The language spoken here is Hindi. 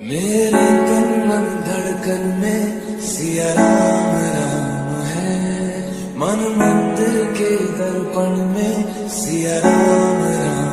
मेरे तन मन धड़कन में सिया राम राम है। मन मंदिर के दर्पण में सिया राम राम